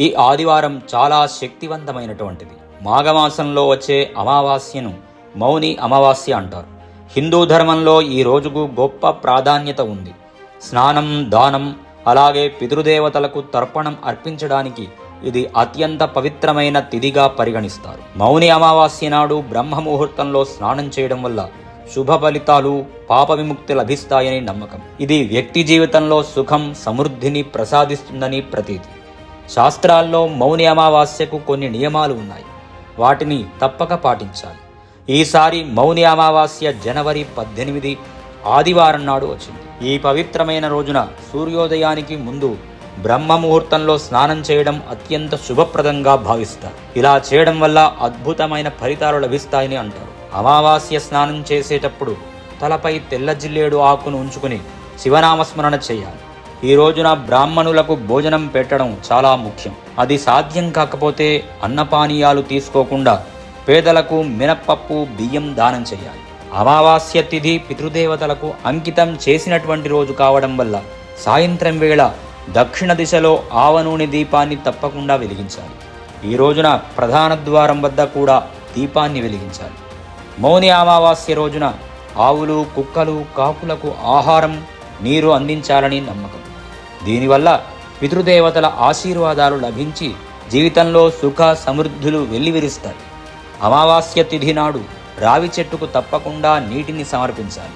ఈ ఆదివారం చాలా శక్తివంతమైనటువంటిది. మాఘమాసంలో వచ్చే అమావాస్యను మౌని అమావాస్య అంటారు. హిందూ ధర్మంలో ఈ రోజుకు గొప్ప ప్రాధాన్యత ఉంది. స్నానం, దానం, అలాగే పితృదేవతలకు తర్పణం అర్పించడానికి ఇది అత్యంత పవిత్రమైన తిథిగా పరిగణిస్తారు. మౌని అమావాస్య నాడు బ్రహ్మ ముహూర్తంలో స్నానం చేయడం వల్ల శుభ ఫలితాలు, పాప విముక్తి లభిస్తాయని నమ్మకం. ఇది వ్యక్తి జీవితంలో సుఖం, సమృద్ధిని ప్రసాదిస్తుందని ప్రతీతి. శాస్త్రాల్లో మౌని అమావాస్యకు కొన్ని నియమాలు ఉన్నాయి. వాటిని తప్పక పాటించాలి. ఈసారి మౌని అమావాస్య జనవరి 18 ఆదివారం నాడు వచ్చింది. ఈ పవిత్రమైన రోజున సూర్యోదయానికి ముందు బ్రహ్మ ముహూర్తంలో స్నానం చేయడం అత్యంత శుభప్రదంగా భావిస్తారు. ఇలా చేయడం వల్ల అద్భుతమైన ఫలితాలు లభిస్తాయని అంటారు. అమావాస్య స్నానం చేసేటప్పుడు తలపై తెల్ల జిల్లేడు ఆకును ఉంచుకుని శివనామస్మరణ చేయాలి. ఈ రోజున బ్రాహ్మణులకు భోజనం పెట్టడం చాలా ముఖ్యం. అది సాధ్యం కాకపోతే అన్నపానీయాలు తీసుకోకుండా పేదలకు మినప్పప్పు, బియ్యం దానం చేయాలి. అమావాస్య తిథి పితృదేవతలకు అంకితం చేసినటువంటి రోజు కావడం వల్ల సాయంత్రం వేళ దక్షిణ దిశలో ఆవ నూనె దీపాన్ని తప్పకుండా వెలిగించాలి. ఈ రోజున ప్రధాన ద్వారం వద్ద కూడా దీపాన్ని వెలిగించాలి. మౌని అమావాస్య రోజున ఆవులు, కుక్కలు, కాకులకు ఆహారం, నీరు అందించాలని నమ్మకం. దీనివల్ల పితృదేవతల ఆశీర్వాదాలు లభించి జీవితంలో సుఖ సమృద్ధులు వెల్లివిరుస్తాయి. అమావాస్య తిథి నాడు రావి చెట్టుకు తప్పకుండా నీటిని సమర్పించాలి.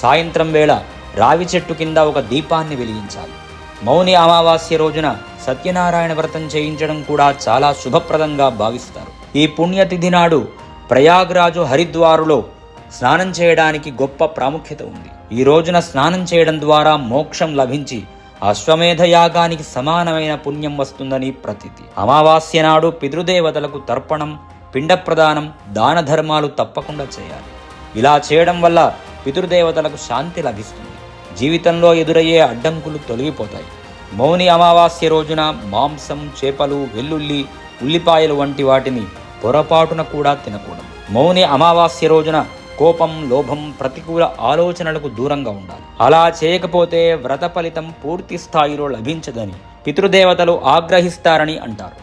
సాయంత్రం వేళ రావి చెట్టు కింద ఒక దీపాన్ని వెలిగించాలి. మౌని అమావాస్య రోజున సత్యనారాయణ వ్రతం చేయించడం కూడా చాలా శుభప్రదంగా భావిస్తారు. ఈ పుణ్యతిథి నాడు ప్రయాగ్రాజు హరిద్వారులో స్నానం చేయడానికి గొప్ప ప్రాముఖ్యత ఉంది. ఈ రోజున స్నానం చేయడం ద్వారా మోక్షం లభించి అశ్వమేధ యాగానికి సమానమైన పుణ్యం వస్తుందని ప్రతీతి. అమావాస్య నాడు పితృదేవతలకు తర్పణం, పిండ ప్రదానం, దాన ధర్మాలు తప్పకుండా చేయాలి. ఇలా చేయడం వల్ల పితృదేవతలకు శాంతి లభిస్తుంది. జీవితంలో ఎదురయ్యే అడ్డంకులు తొలగిపోతాయి. మౌని అమావాస్య రోజున మాంసం, చేపలు, వెల్లుల్లి, ఉల్లిపాయలు వంటి వాటిని పొరపాటున కూడా తినకూడదు. మౌని అమావాస్య రోజున కోపం, లోభం, ప్రతికూల ఆలోచనలకు దూరంగా ఉండాలి. అలా చేయకపోతే వ్రత ఫలితం పూర్తి స్థాయిలో లభించదని పితృదేవతలు ఆగ్రహిస్తారని అంటారు.